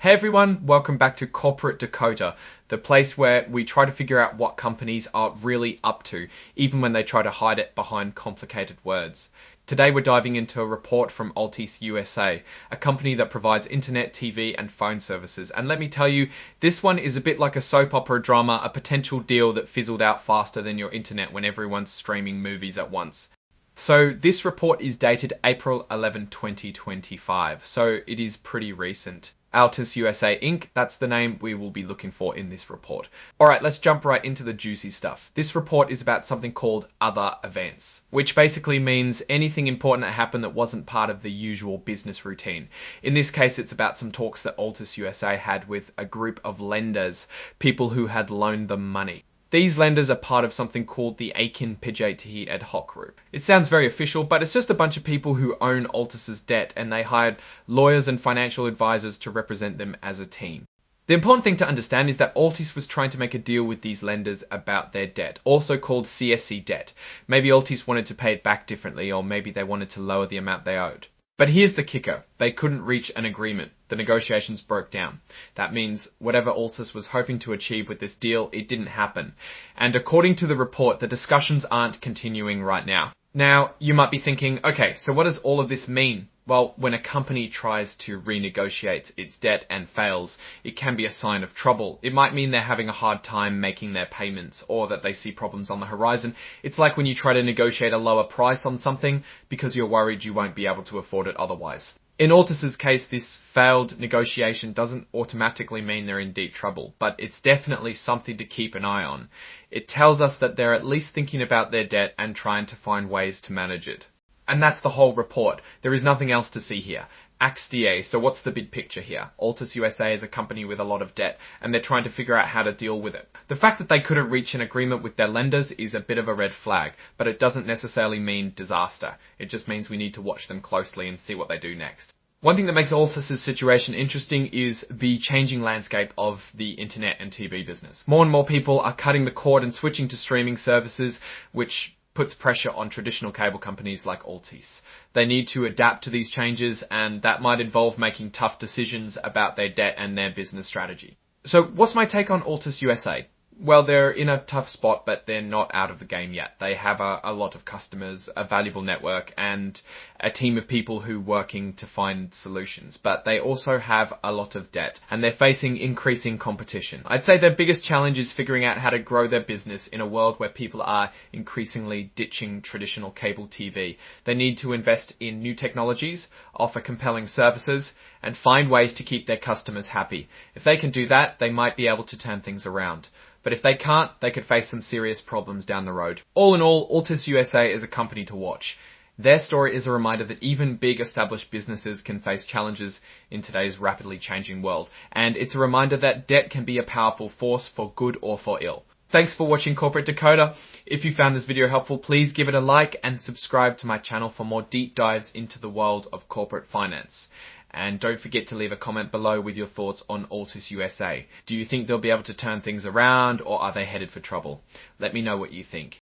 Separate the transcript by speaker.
Speaker 1: Hey everyone, welcome back to Corporate Dakota, the place where we try to figure out what companies are really up to, even when they try to hide it behind complicated words. Today we're diving into a report from Altice USA, a company that provides internet, TV and phone services. And let me tell you, this one is a bit like a soap opera drama, a potential deal that fizzled out faster than your internet when everyone's streaming movies at once. So this report is dated April 11, 2025, so it is pretty recent. Altice USA Inc., that's the name we will be looking for in this report. Alright, let's jump right into the juicy stuff. This report is about something called other events, which basically means anything important that happened that wasn't part of the usual business routine. In this case, it's about some talks that Altice USA had with a group of lenders, people who had loaned them money. These lenders are part of something called the Akin Pijaytihi Ad Hoc Group. It sounds very official, but it's just a bunch of people who own Altice's debt, and they hired lawyers and financial advisors to represent them as a team. The important thing to understand is that Altice was trying to make a deal with these lenders about their debt, also called CSC debt. Maybe Altice wanted to pay it back differently, or maybe they wanted to lower the amount they owed. But here's the kicker. They couldn't reach an agreement. The negotiations broke down. That means whatever Altice was hoping to achieve with this deal, it didn't happen. And according to the report, the discussions aren't continuing right now. Now, you might be thinking, okay, so what does all of this mean? Well, when a company tries to renegotiate its debt and fails, it can be a sign of trouble. It might mean they're having a hard time making their payments, or that they see problems on the horizon. It's like when you try to negotiate a lower price on something because you're worried you won't be able to afford it otherwise. In Altice's case, this failed negotiation doesn't automatically mean they're in deep trouble, but it's definitely something to keep an eye on. It tells us that they're at least thinking about their debt and trying to find ways to manage it. And that's the whole report. There is nothing else to see here. AXDA, so what's the big picture here? Altice USA is a company with a lot of debt, and they're trying to figure out how to deal with it. The fact that they couldn't reach an agreement with their lenders is a bit of a red flag, but it doesn't necessarily mean disaster. It just means we need to watch them closely and see what they do next. One thing that makes Altice's situation interesting is the changing landscape of the internet and TV business. More and more people are cutting the cord and switching to streaming services, which puts pressure on traditional cable companies like Altice. They need to adapt to these changes, and that might involve making tough decisions about their debt and their business strategy. So what's my take on Altice USA? Well, they're in a tough spot, but they're not out of the game yet. They have a lot of customers, a valuable network, and a team of people who are working to find solutions. But they also have a lot of debt, and they're facing increasing competition. I'd say their biggest challenge is figuring out how to grow their business in a world where people are increasingly ditching traditional cable TV. They need to invest in new technologies, offer compelling services, and find ways to keep their customers happy. If they can do that, they might be able to turn things around. But if they can't, they could face some serious problems down the road. All in all, Altice USA is a company to watch. Their story is a reminder that even big established businesses can face challenges in today's rapidly changing world. And it's a reminder that debt can be a powerful force for good or for ill. Thanks for watching Corporate Dakota. If you found this video helpful, please give it a like and subscribe to my channel for more deep dives into the world of corporate finance. And don't forget to leave a comment below with your thoughts on Altice USA. Do you think they'll be able to turn things around, or are they headed for trouble? Let me know what you think.